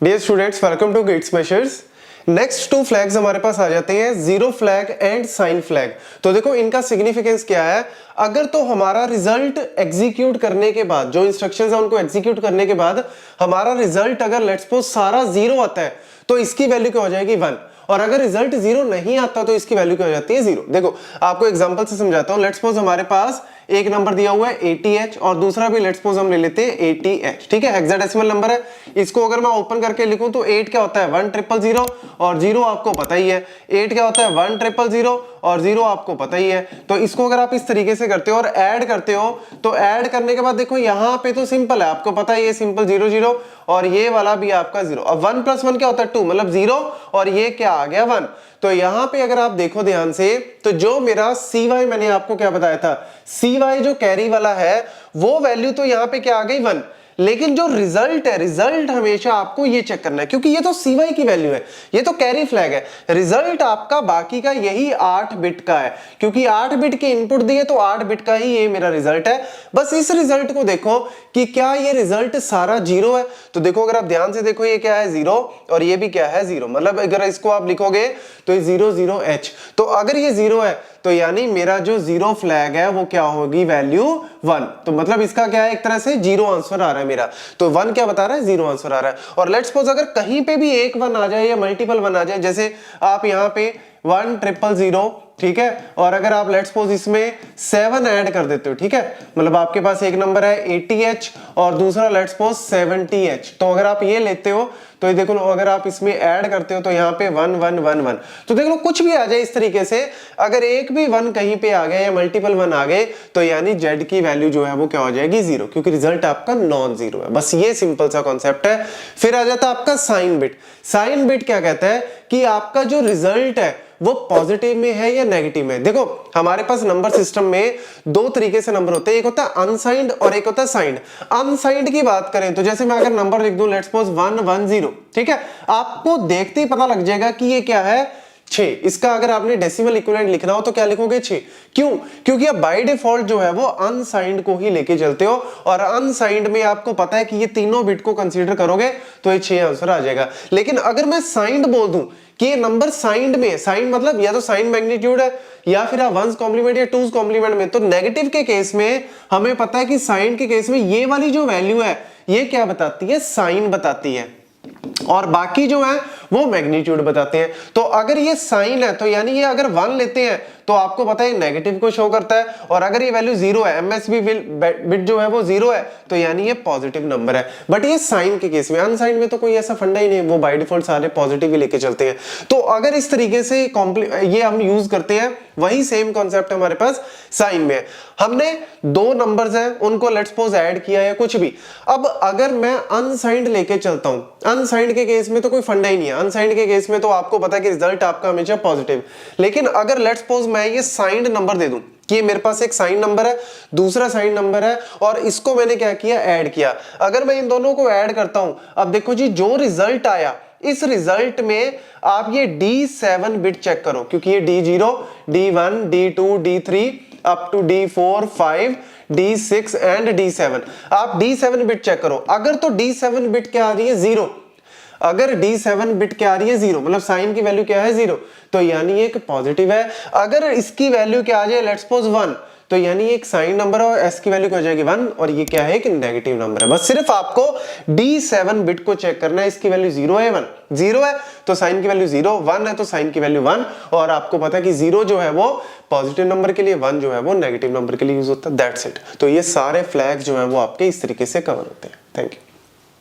Dear students, welcome to Gate Smashers. Next two flags हमारे पास आ जाते हैं, zero flag and sign flag. तो देखो इनका सिग्निफिकेंस क्या है। अगर तो हमारा रिजल्ट एग्जीक्यूट करने के बाद, जो इंस्ट्रक्शंस है उनको एग्जीक्यूट करने के बाद हमारा रिजल्ट अगर लेट्स सपोज सारा जीरो आता है तो इसकी वैल्यू क्या हो जाएगी 1। और अगर रिजल्ट जीरो नहीं आता तो इसकी वैल्यू क्या हो जाती है 0। देखो आपको एग्जांपल से समझाता हूं। लेट्स सपोज हमारे पास एक नंबर दिया हुआ है 80h और दूसरा भी लेट्स सपोज हम ले लेते हैं 80h। ठीक है, हेक्साडेसिमल नंबर है। इसको अगर मैं ओपन करके लिखूं तो 8 क्या होता है 1000 और 0 आपको पता ही है। 8 क्या होता है 1000 और 0 आपको पता ही है। तो इसको अगर आप इस तरीके से करते हो और ऐड करते हो तो ऐड करने के बाद देखो यहाँ पे तो सिंपल है, आपको पता है ये सिंपल 0 0 और ये वाला भी आपका 0। अब 1 + 1 क्या होता है 2, मतलब 0 और ये क्या आ गया 1। तो यहां पे अगर आप देखो ध्यान से तो जो मेरा CY मैंने आपको क्या बताया था, CY जो कैरी वाला है वो वैल्यू तो यहां पे क्या आ गई 1। लेकिन जो रिजल्ट है, रिजल्ट हमेशा आपको ये चेक करना है क्योंकि ये तो CY की वैल्यू है, ये तो कैरी फ्लैग है। रिजल्ट आपका बाकी का यही 8 बिट का है क्योंकि 8 बिट के इनपुट दिए तो 8 बिट का ही ये मेरा रिजल्ट है। बस इस रिजल्ट को देखो कि क्या ये रिजल्ट सारा 0 है। तो देखो अगर आप ध्यान से देखो ये क्या है 0 और ये भी क्या है 0, मतलब अगर इसको आप लिखोगे तो ये 0 0 H। तो अगर ये 0 है तो यानी मेरा जो जीरो फ्लैग है वो क्या होगी वैल्यू 1। तो मतलब इसका क्या है, एक तरह से 0 आंसर आ रहा है मेरा। तो 1 क्या बता रहा है 0 आंसर आ रहा है। और लेट्स सपोज अगर कहीं पे भी एक 1 आ जाए या मल्टीपल 1 आ जाए, जैसे आप यहाँ पे 1000, ठीक है, और अगर आप लेट्स सपोज इसमें 7 ऐड कर देते हो, ठीक है, मतलब आपके पास एक नंबर है 80H और दूसरा लेट्स सपोज 70H। तो अगर आप ये लेते हो तो ये देखो अगर आप इसमें ऐड करते हो तो यहाँ पे 1 1 1 1। तो देख लो कुछ भी आ जाए इस तरीके से, अगर एक भी 1 कहीं पे आ गया या मल्टीपल 1 आ गए तो यानी Z की वैल्यू जो है वो क्या हो जाएगी 0, क्योंकि रिजल्ट आपका नॉन जीरो है। बस ये सिंपल सा कॉन्सेप्ट है। फिर आ जाता है आपका साइन बिट। साइन बिट क्या कहता है कि आपका जो रिजल्ट है वो पॉजिटिव में है या नेगेटिव में। देखो हमारे पास नंबर सिस्टम में दो तरीके से नंबर होते हैं, एक होता है अनसाइंड और एक होता है साइंड। अनसाइंड की बात करें तो जैसे मैं अगर नंबर लिख दूं लेट्स सपोज 110, ठीक है, आपको देखते ही पता लग जाएगा कि ये क्या है 6। इसका अगर आपने डेसिमल इक्विवेलेंट लिखना हो तो क्या लिखोगे 6। क्यों? क्योंकि आप बाय डिफॉल्ट जो है वो अनसाइंड को ही लेके चलते हो और अनसाइंड में आपको पता है कि ये तीनों बिट को कंसीडर करोगे तो ये 6 आंसर आ जाएगा। लेकिन अगर मैं साइंड बोल दूं कि ये नंबर साइंड में, साइंड मतलब या तो साइन मैग्नीट्यूड है या फिर आप 1s कॉम्प्लीमेंट या 2s कॉम्प्लीमेंट में, तो नेगेटिव के केस में हमें पता है कि साइन के केस में ये वाली जो वैल्यू है ये क्या बताती है, साइन बताती है, और बाकी जो है वो मैग्नीट्यूड बताते हैं। तो अगर ये साइन है तो यानी ये अगर 1 लेते हैं तो आपको पता है नेगेटिव को शो करता है, और अगर ये वैल्यू 0 है, MSB बिट जो है वो 0 है तो यानी ये पॉजिटिव नंबर है। बट ये साइन के केस में, अनसाइन में तो कोई ऐसा फंडा ही नहीं, वो बाय डिफॉल्ट सारे पॉजिटिव ही लेके चलते हैं। तो अगर इस तरीके से ये हम यूज करते हैं, वही सेम कॉन्सेप्ट हमारे पास साइन में है। हमने दो नंबर्स हैं उनको लेट्स सपोज ऐड किया है कुछ भी। अब अगर मैं अनसाइंड लेके चलता हूं, अनसाइंड के केस में तो कोई फंडा ही नहीं है। अनसाइंड के केस में तो आपको पता है कि रिजल्ट आपका हमेशा पॉजिटिव। लेकिन अगर लेट्स सपोज मैं ये साइंड नंबर दे दूं कि मेरे पास एक साइन नंबर है, दूसरा साइन नंबर है, और इसको मैंने क्या किया ऐड किया। अगर मैं इन दोनों को ऐड करता हूं, अब देखो जी जो रिजल्ट आया इस रिजल्ट में आप ये D7 बिट चेक करो, क्योंकि ये D0, D1, D2, D3 up to D4, 5, D6 and D7। आप D7 बिट चेक करो। अगर तो D7 बिट क्या आ रही है 0, अगर D7 बिट क्या आ रही है 0, मतलब साइन की वैल्यू क्या है 0, तो यानी एक पॉजिटिव है। अगर इसकी वैल्यू क्या आ जाए लेट्स सपोज 1, तो यानी एक साइन नंबर और S की वैल्यू क्या हो जाएगी 1, और ये क्या है कि नेगेटिव नंबर है। बस सिर्फ आपको D7 बिट को चेक करना है, इसकी वैल्यू 0 है 1, 0 है तो साइन की वैल्यू 0, 1 है तो साइन की वैल्यू 1, और आपको पता है कि 0 जो है वो पॉजिटिव नंबर के लिए, 1 जो है वो नेगेटिव नंबर के लिए यूज होता है। That's it. तो ये सारे फ्लैग जो है वो आपके इस तरीके से कवर होते हैं। Thank you.